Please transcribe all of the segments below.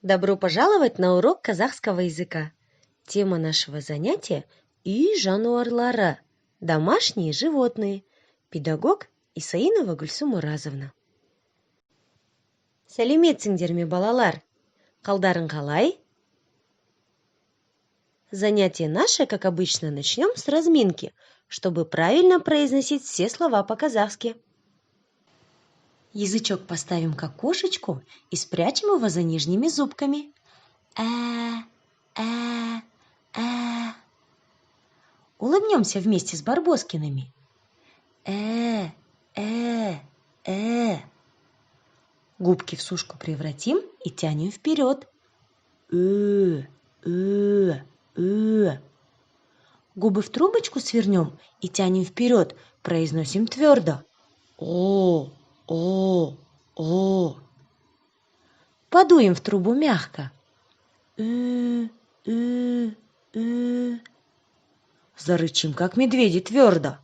Добро пожаловать на урок казахского языка. Тема нашего занятия – үй жануарлары, домашние животные. Педагог Исаинова Гульсум Уразовна. Сәлеметсіңдер ме, балалар? Қалдарың қалай? Занятие наше, как обычно, начнем с разминки, чтобы правильно произносить все слова по-казахски. Язычок поставим как кошечку и спрячем его за нижними зубками. Улыбнемся вместе с Барбоскиными. Губки в сушку превратим и тянем вперед. Губы в трубочку свернем и тянем вперед, произносим твердо. Подуем в трубу мягко. Зарычим, как медведи, твердо.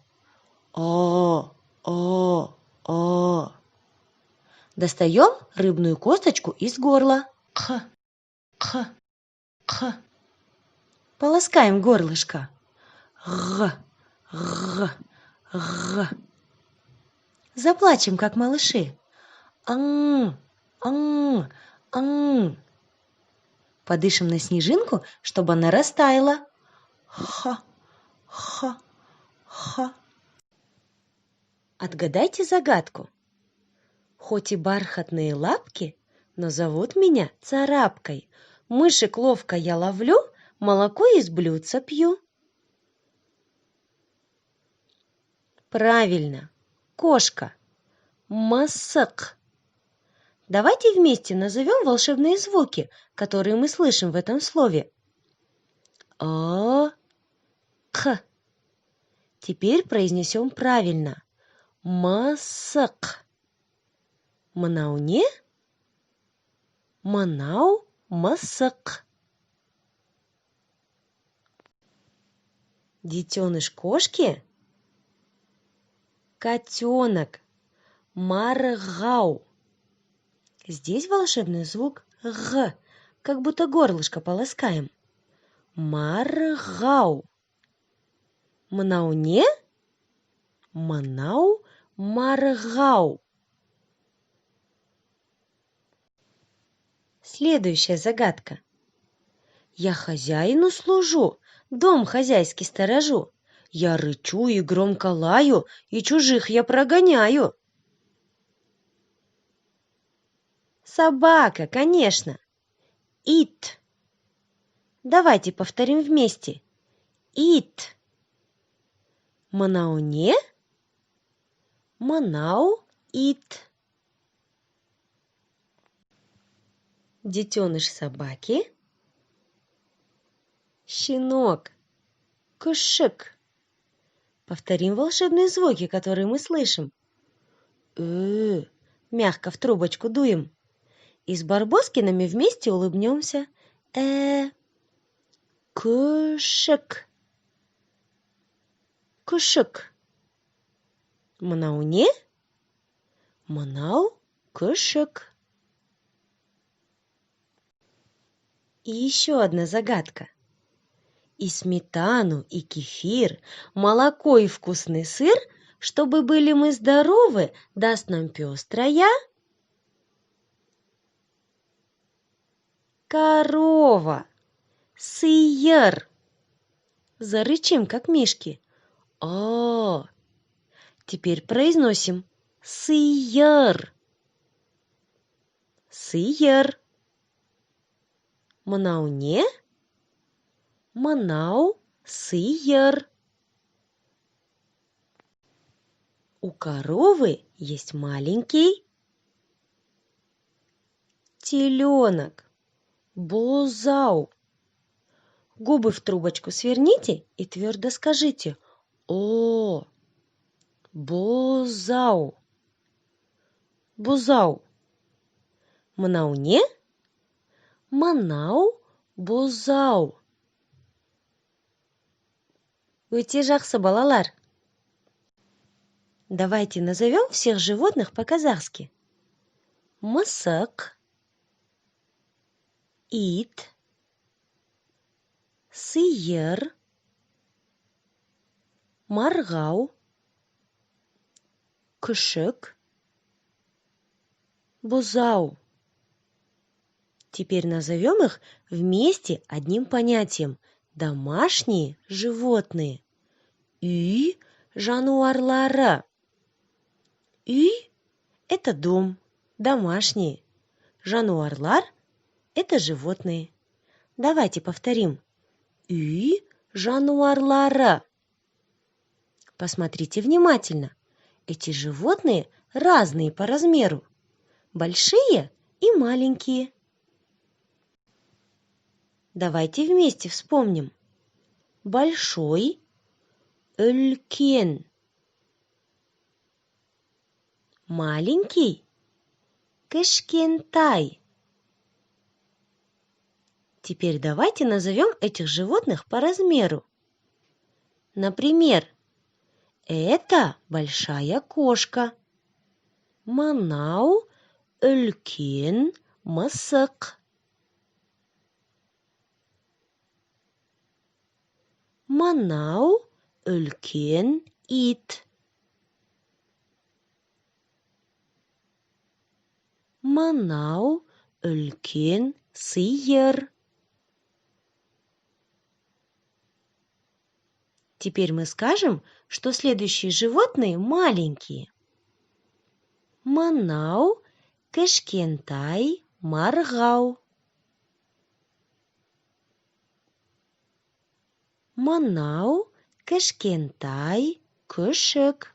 Достаем рыбную косточку из горла. Полоскаем горлышко. Заплачем, как малыши. Подышим на снежинку, чтобы она растаяла. Отгадайте загадку. Хоть и бархатные лапки, но зовут меня Царапкой. Мышек ловко я ловлю, молоко из блюдца пью. Правильно, кошка. Мысық. Давайте вместе назовем волшебные звуки, которые мы слышим в этом слове. К. Теперь произнесем правильно. Мысық. Мынау не? Мынау мысық. Детеныш кошки? Котенок. Марғау. Здесь волшебный звук Г, как будто горлышко полоскаем. Марғау. Мынау не? Мынау марғау. Следующая загадка. Я хозяину служу, дом хозяйский сторожу. Я рычу и громко лаю, и чужих я прогоняю. Собака, конечно. Ит. Давайте повторим вместе. Ит. Мынау не? Мынау ит. Детеныш собаки? Щенок. Күшік. Повторим волшебные звуки, которые мы слышим. Мягко в трубочку дуем. И с Барбоскиными вместе улыбнемся. Күшік. Күшік. Мынау не? Мынау күшік. И еще одна загадка. И сметану, и кефир, молоко и вкусный сыр, чтобы были мы здоровы, даст нам пестрая корова. Сыйыр. Зарычим, как мишки. Теперь произносим сыйыр. Сыйыр. Мынау не? Мынау сыйыр. У коровы есть маленький теленок. Бозау. Губы в трубочку сверните и твердо скажите бозау. Бозау. Мынау не? Мынау бозау. Өте жақсы, балалар. Давайте назовем всех животных по-казахски. Мысық, ит, сыер, маргау, күшік, бузау. Теперь назовем их вместе одним понятием. Домашние животные. Үй жануарлары. Үй – это дом, домашние. Жануарлар – это животные. Давайте повторим. Үй жануарлары. Посмотрите внимательно. Эти животные разные по размеру. Большие и маленькие. Давайте вместе вспомним. Большой – үлкен. Маленький – кішкентай. Теперь давайте назовем этих животных по размеру. Например, это большая кошка. Манау үлкен мысық. Манау үлкен ит. Манау үлкен сиыр. Теперь мы скажем, что следующие животные маленькие. Манау кішкентай маргау. Манау кішкентай күшік.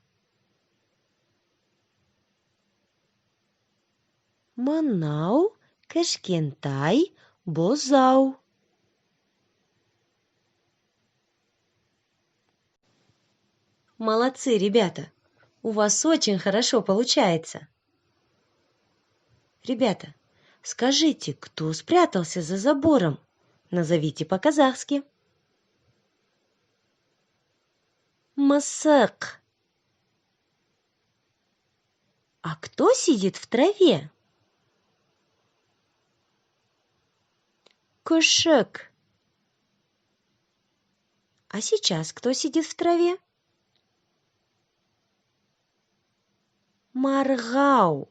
Манау кішкентай бозау. Молодцы, ребята! У вас очень хорошо получается. Ребята, скажите, кто спрятался за забором? Назовите по-казахски. Мысық. А кто сидит в траве? Күшік. А сейчас кто сидит в траве? Маргау.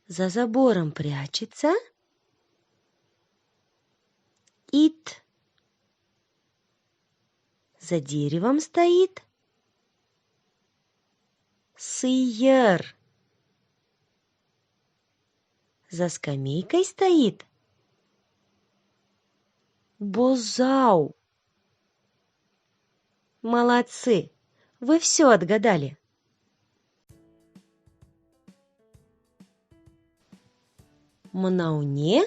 За забором прячется ит. За деревом стоит сыер. За скамейкой стоит бозау. Молодцы! Вы все отгадали. Мнауне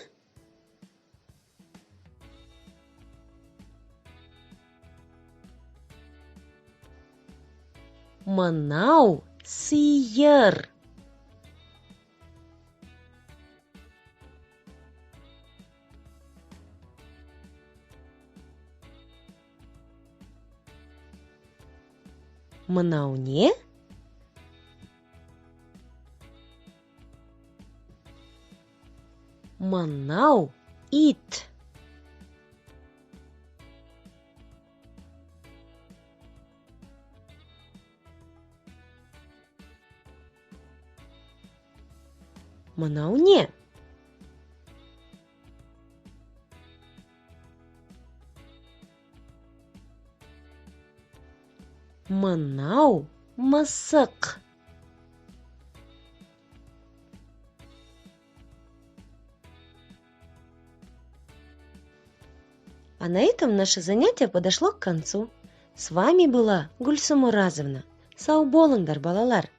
Манау сиер. Мнауне Манау ит. Мнауне Манау мысық. А на этом наше занятие подошло к концу. С вами была Гульсум Уразовна. Сау болыңдар, балалар!